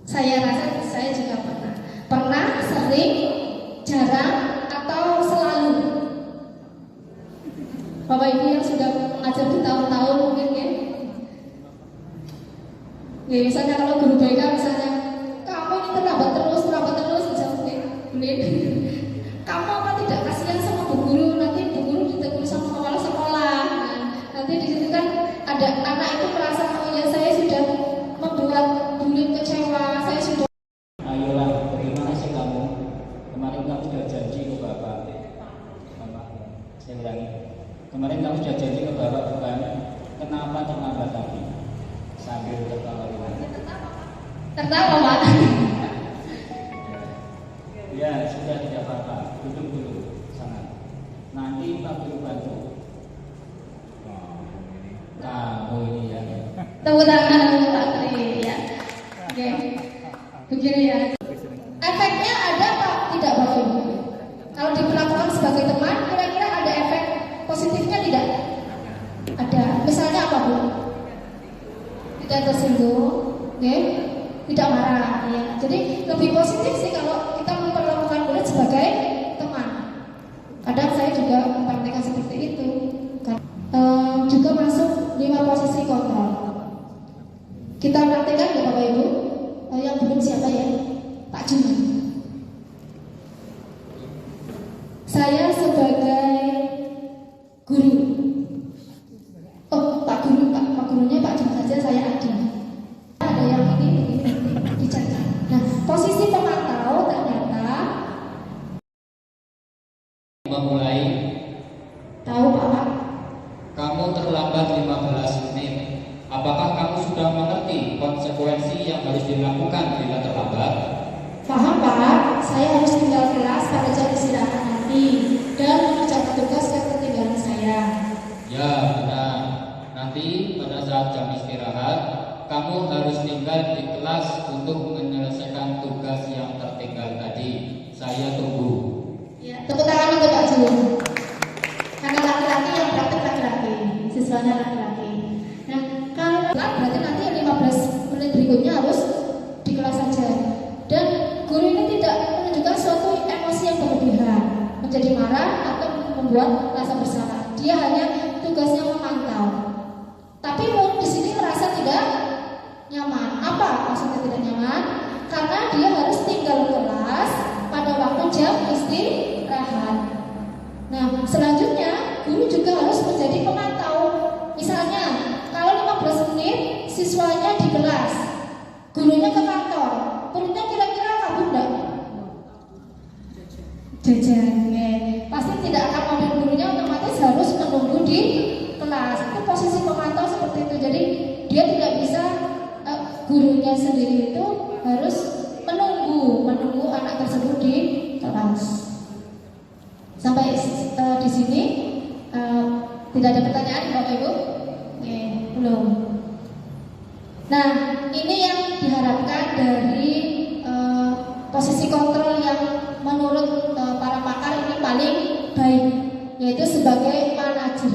Saya rasa saya juga pernah. Pernah, sering, jarang, atau selalu. Bapak Ibu yang sudah mengajar bertahun-tahun mungkin ya. Ya misalnya kalau guru BK misalnya, kamu ini terlambat terus misalnya, kamu apa tidak kasihan sama bu guru, nanti bu guru ditegur sama kepala sekolah. Nanti di situ kan ada anak itu merasa, oh ya saya sudah membuat guru kecewa, saya sudah. Ayolah, bagaimana sih kamu? Kemarin kamu sudah janji ke Bapak. Saya ulangi. Kemarin kamu sudah janji ke Bapak bukan? Kenapa terlambat tadi? Sambil tertawa. Tertawa Pak. Ya, sudah tidak apa-apa. Duduk dulu, sangat. Nanti Pak Guru bantu. Kamu ini ya. Tepuk tangan untuk Pak Tri ya. Oke. Begini ya. Efeknya ada apa? Tidak Bapak Ibu. Kalau diperlakukan sebagai teman, kira-kira ada efek positifnya tidak? Ada. Misalnya apa Bu? Tidak tersinggung, oke? Tidak marah. Ya. Jadi lebih positif sih kalau kita memperlakukan murid sebagai teman. Kadang saya juga mempraktikkan seperti itu. Juga masuk 5 posisi kontrol. Kita praktikkan ya Bapak Ibu. Yang belum siapa ya? Pak Juni. Saya sebagai guru. Oh, Pak gurunya Pak Juni saja, saya Adi. Ada yang ini dicatat. Nah, posisi pemantau ternyata Memulai. tahu Pak. Kamu terlambat 15 menit. Apakah kamu sudah mengerti konsekuensi yang harus dilakukan bila terlambat? Paham Pak, saya harus tinggal kelas pada jam istirahat nanti dan mengerjakan tugas yang ketinggalan saya. Ya, benar. Nanti pada saat jam istirahat, kamu harus tinggal di kelas untuk menyelesaikan tugas yang tertinggal tadi. Saya tunggu. Ya, tepuk tangan untuk Pak Jun. Karena laki-laki yang praktek laki-laki, siswanya laki-laki. Nah, kalau berarti nanti 15 menit berikutnya harus di kelas saja. Dan guru ini tidak menunjukkan suatu emosi yang berlebihan, menjadi marah atau membuat rasa bersalah. Dia hanya tugasnya memantau. Tapi murid di sini merasa tidak nyaman. Apa maksudnya tidak nyaman? Karena dia harus tinggal kelas pada waktu jam istirahat. Nah, selanjutnya guru juga harus menjadi pemantau. Misalnya, kalau 15 menit siswanya di kelas, gurunya ke kantor, muridnya kira-kira kabur enggak? Jajan, ya. Pasti tidak akan mobil gurunya, otomatis harus menunggu di kelas. Itu posisi pemantau seperti itu. Jadi dia tidak bisa, gurunya sendiri itu harus menunggu anak tersebut di kelas. Sampai di sini tidak ada pertanyaan Bapak Ibu? Oke, belum. Nah, ini yang diharapkan dari posisi kontrol yang menurut para pakar ini paling baik, yaitu sebagai manajer.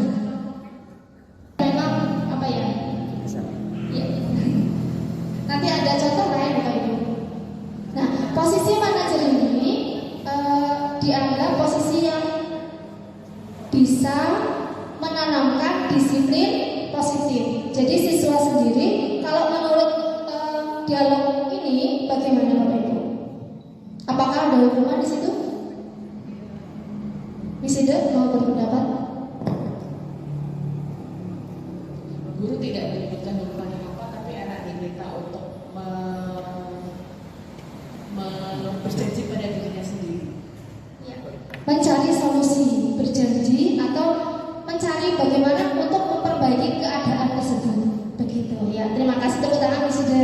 Memang apa ya? Ya. Nanti ada contoh lain Bapak Ibu. Nah, posisi manajer ini dianggap posisi yang bisa menanamkan disiplin positif. Jadi siswa sendiri, kalau menurut dialog ini bagaimana Bapak Ibu? Apakah ada hukuman di situ? Misida mau berpendapat? Guru tidak menyebutkan hukuman apa, tapi anak diminta untuk berjanji pada dirinya sendiri. Ya. Mencari solusi, berjanji atau mencari bagaimana untuk memperbaiki keadaan tersebut. Begitu ya. Terima kasih, tepuk tangan Misida.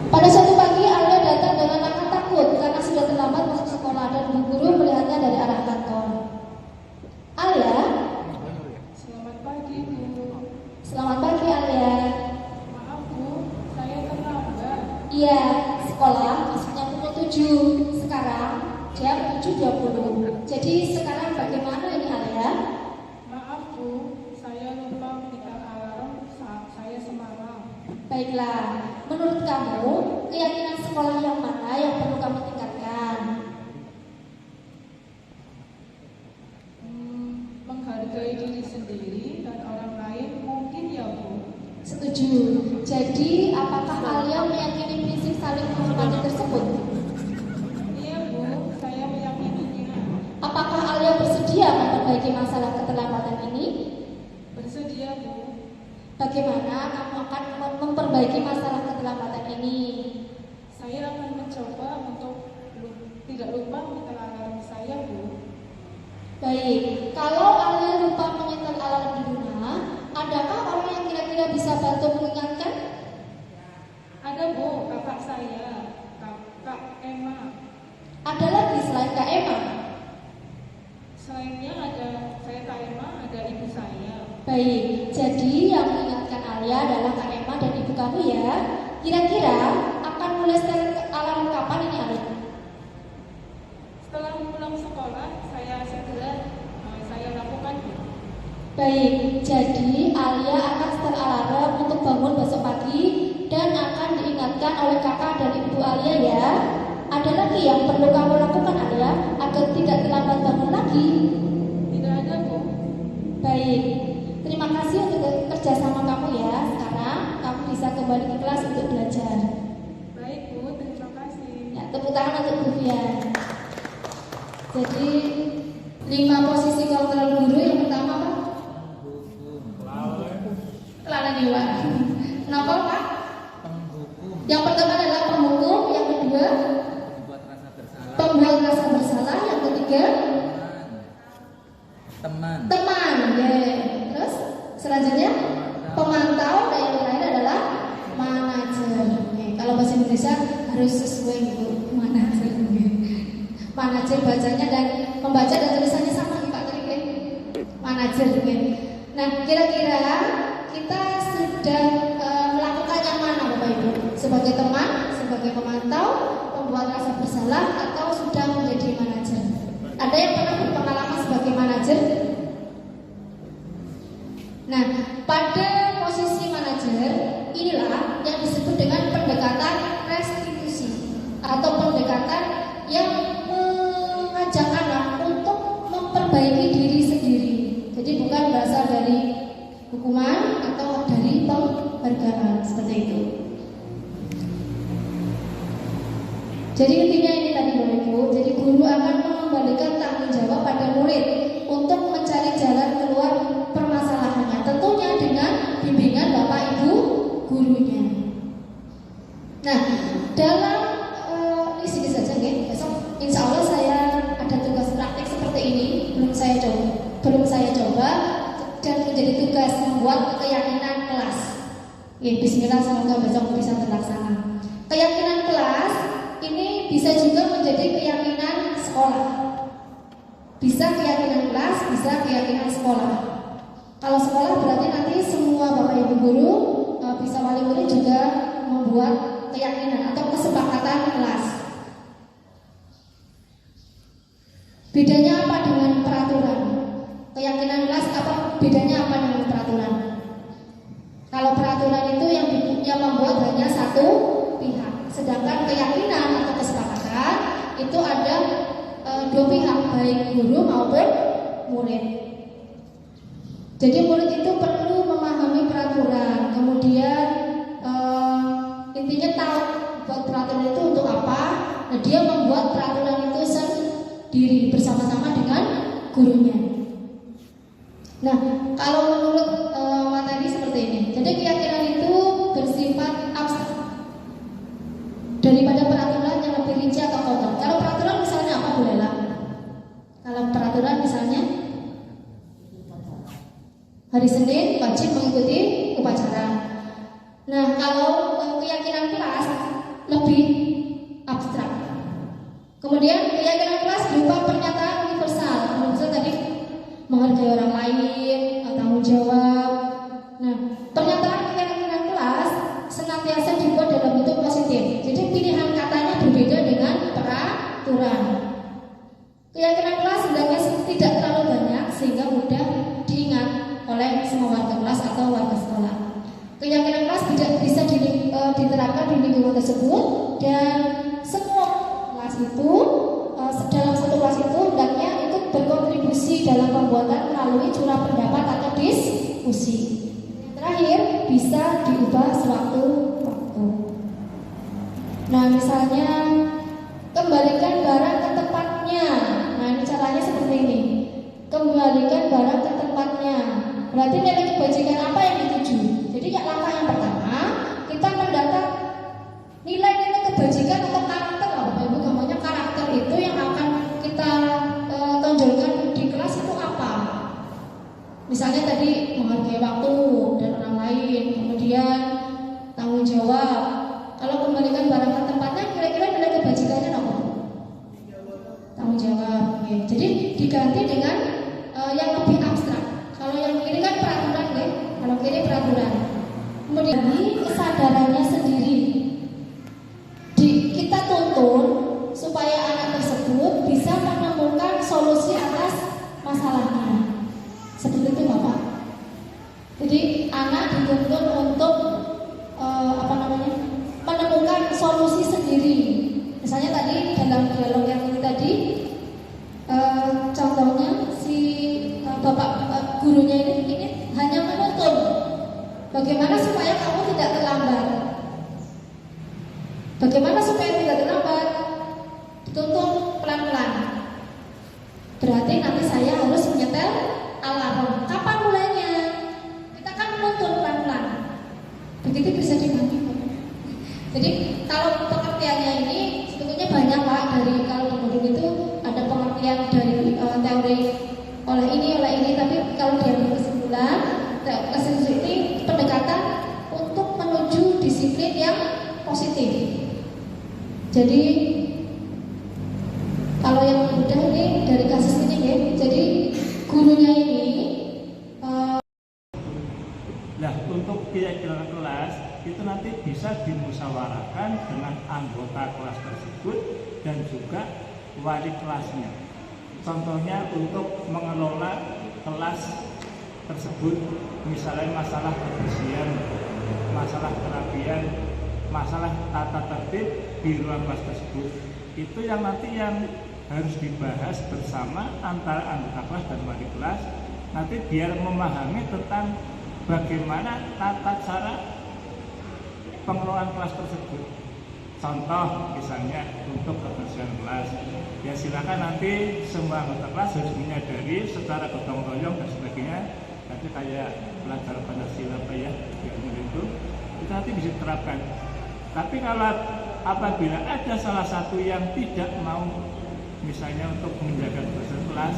Pada suatu pagi Alia datang dengan rasa takut karena sudah terlambat masuk sekolah dan ibu guru melihatnya dari arah kantor. Alia, Selamat pagi Bu. selamat pagi Alia. Maaf Bu, saya terlambat. Iya, sekolah masuknya pukul 7. Sekarang jam 7.20. Jadi sekarang bagaimana ini Alia? Maaf Bu, saya lupa menekan alarm saat saya semalam. Baiklah, menurut kamu keyakinan sekolah yang mana yang perlu kamu tingkatkan? Menghargai diri sendiri dan orang lain mungkin ya Bu. Setuju. Jadi apakah Alia meyakini prinsip saling menghormati tersebut? Iya Bu, saya meyakininya. Apakah Alia bersedia memperbaiki masalah keterlambatan ini? Bersedia Bu. Bagaimana kamu akan memperbaiki masalah keterlambatan ini? Saya akan mencoba untuk tidak lupa menekan alarm saya Bu. Baik, kalau Alia lupa menyetel alarm di rumah, adakah orang yang kira-kira bisa bantu mengingatkan? Ada Bu, kakak saya, Kak Emma. Ada lagi selain Kak Emma? Selainnya ada saya Kak Emma, ada ibu saya. Baik, jadi yang mengingatkan Alia adalah Kak Emma dan ibu kamu ya. Kira-kira akan mulai setel alarm kapan ini Alia? Setelah pulang sekolah, saya lakukan. Baik, jadi Alia akan setel alarm untuk bangun besok pagi dan akan diingatkan oleh kakak dan ibu Alia ya. Ada lagi yang perlu kamu lakukan Alia agar tidak terlambat bangun lagi? Tidak ada Bu. Baik, terima kasih untuk kerjasama kamu ya. Sekarang kamu bisa kembali ke kelas untuk belajar. Baik Bu, terima kasih. Ya, tepuk tangan untuk Bu Fian. Jadi 5 posisi kontrol guru. Yang pertama Pak? Kelalaian dewa. Kenapa Pak? Yang pertama adalah penghukum. Yang kedua pembuat rasa bersalah. Yang ketiga teman. Ya. Terus selanjutnya pemantau. Dan yang lain adalah manajer. Oke, kalau bahasa Indonesia harus sesuai gitu. Manajer. Manajer bacanya dan membaca dan tulisannya sama nih Pak Tri. Manajer. Nah, kira-kira kita sudah melakukan yang mana Bapak Ibu? Sebagai teman, sebagai pemantau, pembuat rasa bersalah, atau sudah menjadi manajer? Ada yang pernah berpengalaman sebagai manajer? Nah, pada posisi manajer inilah yang disebut dengan pendekatan restitusi atau pendekatan yang mengajak anak untuk memperbaiki diri sendiri. Jadi bukan berasal dari hukuman atau dari penghargaan seperti itu. Jadi intinya ini tadi Bapak Ibu. Jadi guru akan mengembalikan tanggung jawab pada murid untuk mencari jalan keluar permasalahannya. Tentunya dengan bimbingan Bapak Ibu gurunya. Nah, dalam ini sini saja nih. Besok insya Allah saya ada tugas praktik seperti ini. Belum saya coba dan menjadi tugas membuat keyakinan kelas. Ya, bismillah semoga besok bisa terlaksana. Keyakinan kelas ini bisa juga menjadi keyakinan sekolah. Bisa keyakinan kelas, bisa keyakinan sekolah. Kalau sekolah berarti nanti semua Bapak Ibu guru, bisa wali murid juga membuat keyakinan atau kesepakatan kelas. Bedanya apa dengan peraturan? Keyakinan kelas bedanya apa dengan peraturan? Kalau peraturan itu yang membuat hanya satu pihak, sedangkan keyakinan atau kesepakatan itu ada dua pihak, baik guru maupun murid. Jadi murid itu perlu memahami peraturan, kemudian intinya tahu buat peraturan itu untuk apa. Nah, dia membuat peraturan itu sendiri bersama-sama dengan gurunya. Nah, kalau menurut materi seperti ini, jadi keyakinan itu bersifat abstrak daripada peraturan yang lebih rinci atau konkret. Kalau peraturan misalnya apa, Bu Lela? Kalau peraturan misalnya hari Senin wajib mengikuti upacara. Nah, kalau keyakinan kelas lebih abstrak. Kemudian keyakinan kelas berupa pernyataan universal. Misalnya tadi menghargai orang lain, tanggung jawab. Nah, pernyataan keyakinan kelas senantiasa dibuat dalam bentuk positif. Jadi pilihan katanya berbeda dengan peraturan. Keyakinan kelas sebenarnya tidak terlalu banyak sehingga mudah diingat oleh semua warga kelas atau warga sekolah. Keyakinan kelas bisa diterapkan di lingkungan tersebut, dan semua kelas itu dalam satu kelas itu hendaknya ikut berkontribusi dalam pembuatan melalui curah pendapat atau diskusi. Yang terakhir, bisa diubah sewaktu-waktu. Nah, misalnya kembalikan barang ke tempatnya. Nah, ini caranya seperti ini. Kembalikan barang ke tempatnya. Berarti nilai kebajikan apa yang dituju? Jadi langkah yang pertama, kita mendata nilai-nilai kebajikan atau karakter, Bapak Ibu, namanya karakter itu yang akan kita tonjolkan di kelas itu apa? Misalnya tadi menghargai waktu dan orang lain, kemudian tanggung jawab. Kalau kembalikan barang ke tempatnya, kira-kira nilai kebajikannya apa? Tanggung jawab. Oke. Jadi diganti dengan yang lebih abstrak. Kalau yang kiri kan peraturan, ya. Kalau kiri peraturan. Kemudian kesadarannya sendiri. Kita tuntun supaya anak tersebut bisa menemukan solusi atas masalahnya. Seperti itu, Bapak. Jadi anak dituntun untuk menemukan solusi sendiri. Misalnya tadi dalam dialog yang tadi, contohnya si bapak gurunya ini hanya menuntun bagaimana supaya kamu tidak terlambat. Bagaimana supaya tidak terlambat? Dituntun pelan-pelan. Berarti nanti saya harus menyetel alarm. Kapan mulainya? Kita kan menuntun pelan-pelan. Begitu bisa diganti. Jadi kalau pengertiannya ini sebetulnya banyak, Pak. Dari kalau di modul itu ada pengertian dari teori oleh ini, tapi kalau diambil kesimpulan ini pendekatan untuk menuju disiplin yang positif. Jadi kalau yang mudah ini dari kasus ini, ya. Jadi gurunya ini Nah, untuk keyakinan kelas itu nanti bisa dimusyawarahkan dengan anggota kelas tersebut dan juga wali kelasnya. Contohnya untuk mengelola kelas tersebut, misalnya masalah kebersihan, masalah kerapian, masalah tata tertib di ruang kelas tersebut. Itu yang nanti yang harus dibahas bersama antara anggota kelas dan wali kelas, nanti biar memahami tentang bagaimana tata cara pengelolaan kelas tersebut. Contoh misalnya untuk kebersihan kelas, ya silakan nanti semua anggota kelas harus menyadari secara gotong royong dan sebagainya. Nanti kayak pelajaran Pancasila ya, itu nanti bisa diterapkan. Tapi kalau apabila ada salah satu yang tidak mau, misalnya untuk menjaga kebersihan kelas,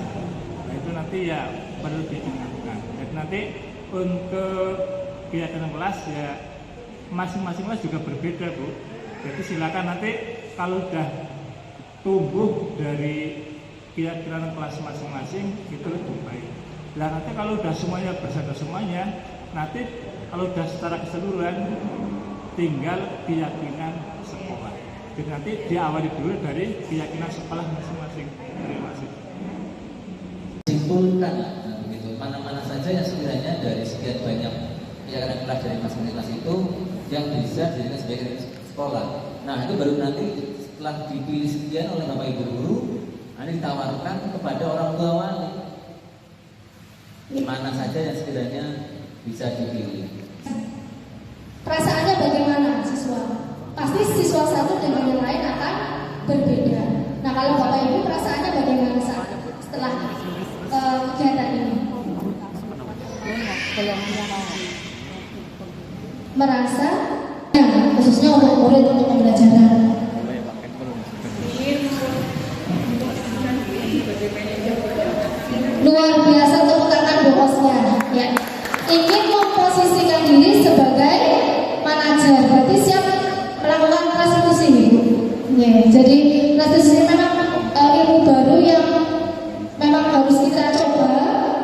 nah itu nanti ya perlu diingatkan. Jadi nanti untuk kegiatan kelas ya masing-masing kelas juga berbeda, Bu. Jadi silakan nanti kalau sudah tumbuh dari keyakinan kelas masing-masing itu lebih baik. Nah nanti kalau sudah semuanya bersatu semuanya, nanti kalau sudah secara keseluruhan tinggal keyakinan sekolah. Jadi nanti diawali dulu dari keyakinan sekolah masing-masing. Terima kasih. dikumpulkan. Nah, begitu. Mana-mana saja yang sekiranya dari sekian banyak kegiatan kelas dari masing-masing kelas itu yang bisa dijadikan sebagai sekolah. Nah, itu baru nanti setelah dipilih sekian oleh Bapak Ibu guru, nanti ditawarkan kepada orang tua wali. Mana saja yang sekiranya bisa dipilih. Perasaannya bagaimana siswa? Pasti siswa satu dengan yang lain akan berbeda. Nah, kalau Bapak Ibu perasaannya bagaimana saat setelah kegiatan ini? Merasa khususnya untuk murid untuk pembelajaran. Luar biasa tepuk tangan bosnya ya. Ingin memposisikan diri sebagai manajer, berarti siap melakukan restitusi ya. Jadi restitusi memang ilmu baru yang memang harus kita coba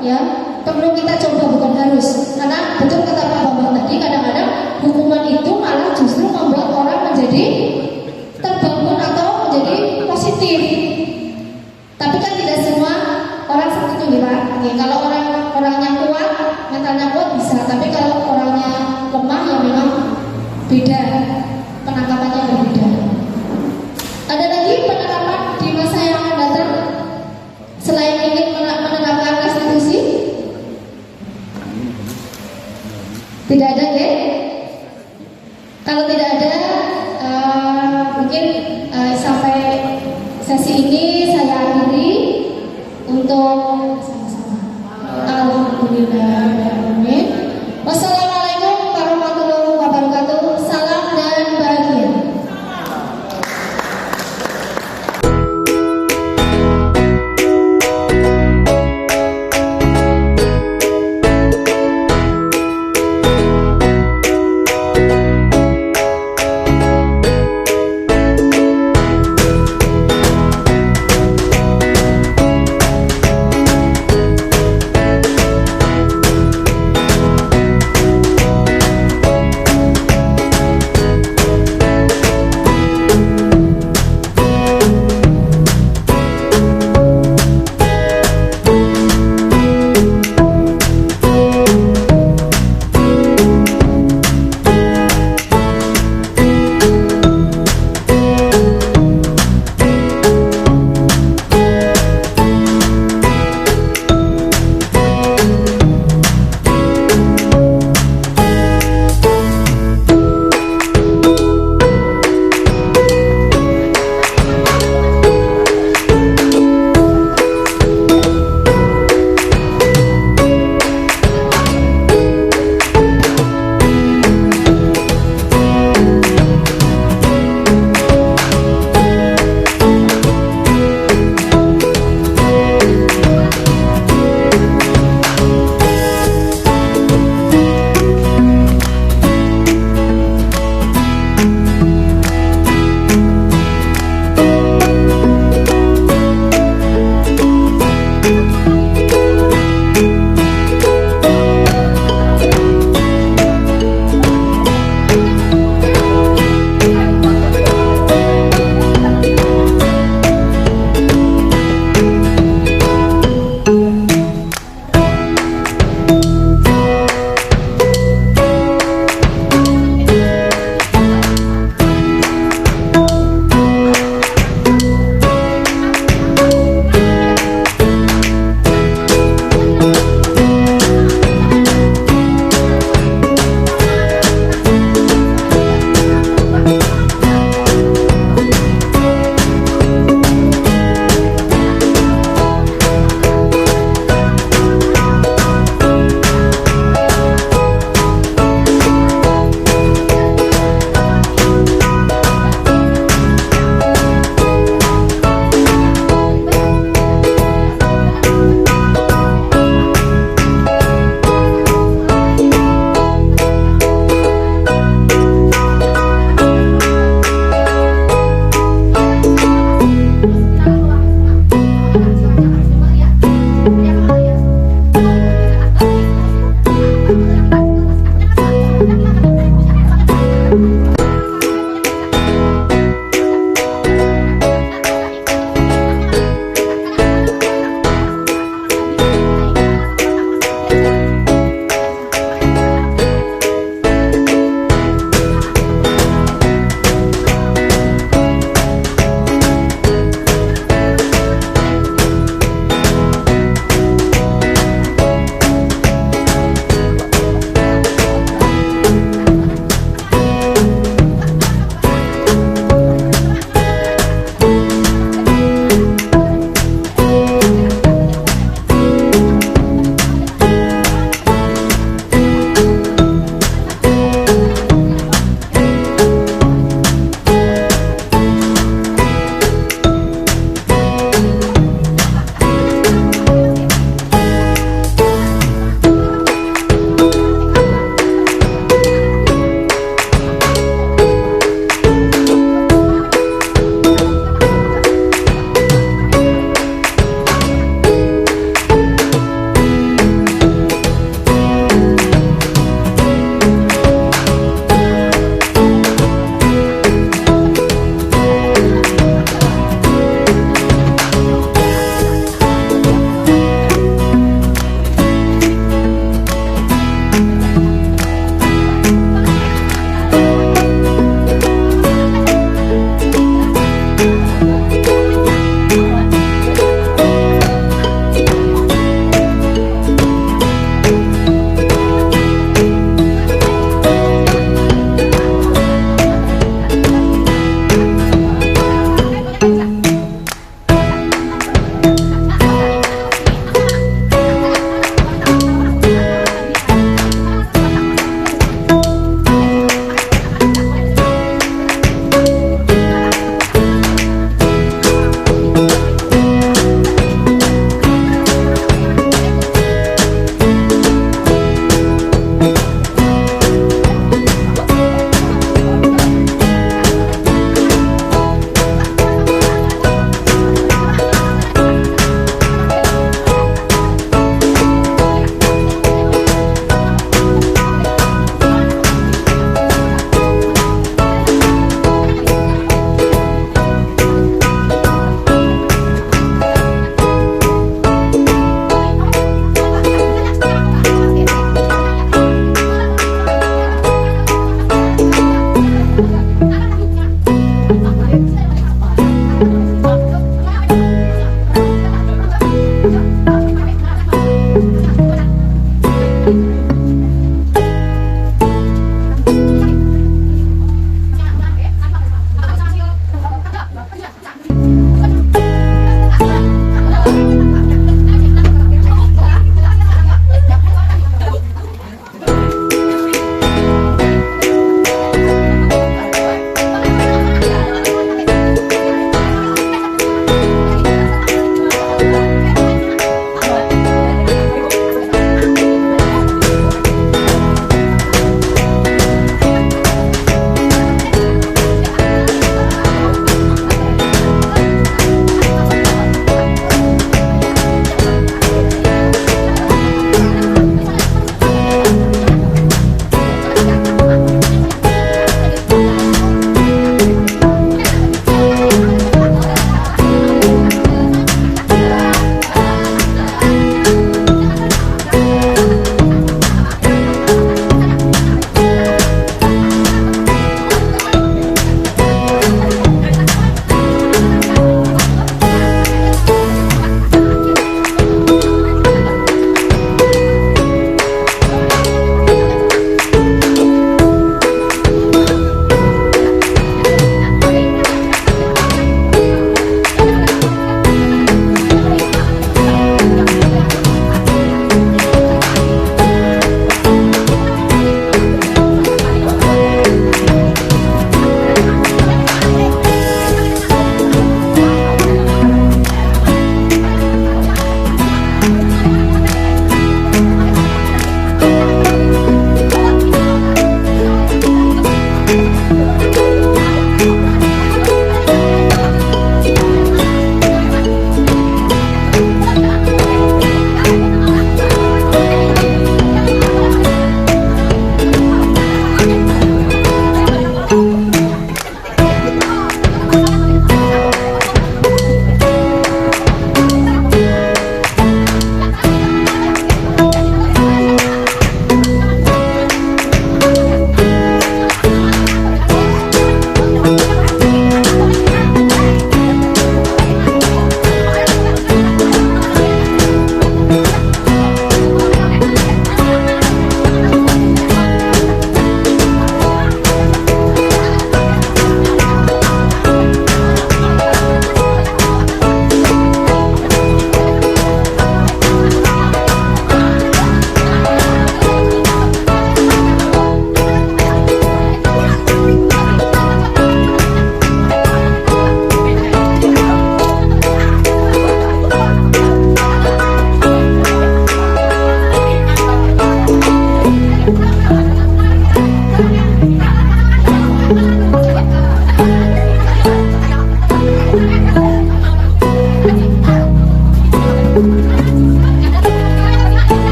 ya. Perlu kita coba, bukan harus. Karena betul kata Pak Bambang tadi, kadang-kadang hukuman itu malah justru membuat orang menjadi terbangun atau menjadi positif. Tapi kan tidak semua orang seperti itu ya Pak. Ya, kalau orangnya kuat, mentalnya kuat bisa. Tapi kalau orangnya lemah ya memang beda, penangkapannya berbeda. Ada lagi penerapan di masa yang akan datang selain ingin menerapkan restitusi? Tidak ada ya? Kalau tidak ada, mungkin sampai sesi ini saya akhiri untuk sama-sama. Alhamdulillah. Wassalamualaikum warahmatullahi wabarakatuh. Salam dan bahagia.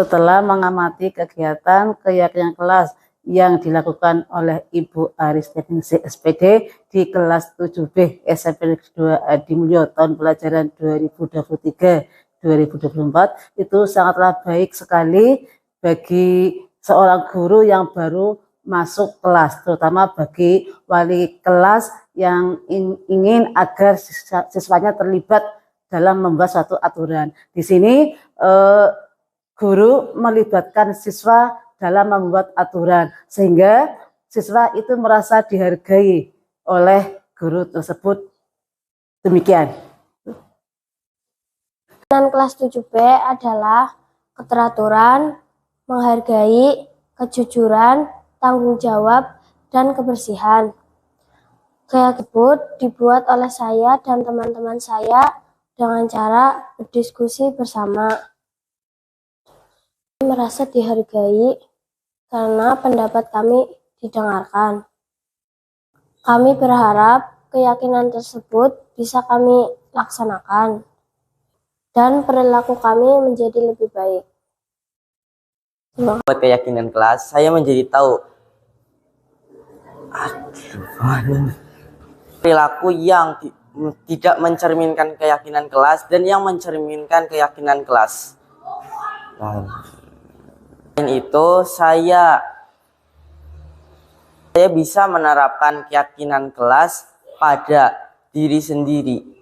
Setelah mengamati kegiatan keyakinan kelas yang dilakukan oleh Ibu Aristianingsih SPD di kelas 7B SMP Negeri 2 Adimulyo tahun pelajaran 2023-2024 itu sangatlah baik sekali bagi seorang guru yang baru masuk kelas, terutama bagi wali kelas yang ingin agar siswanya terlibat dalam membuat suatu aturan. Di sini guru melibatkan siswa dalam membuat aturan sehingga siswa itu merasa dihargai oleh guru tersebut. Demikian. Kelas 7B adalah keteraturan, menghargai, kejujuran, tanggung jawab, dan kebersihan. Keyakinan tersebut dibuat oleh saya dan teman-teman saya dengan cara berdiskusi bersama. Merasa dihargai karena pendapat kami didengarkan. Kami berharap keyakinan tersebut bisa kami laksanakan dan perilaku kami menjadi lebih baik. Buat keyakinan kelas, saya menjadi tahu perilaku yang tidak mencerminkan keyakinan kelas dan yang mencerminkan keyakinan kelas. Selain itu, saya bisa menerapkan keyakinan kelas pada diri sendiri.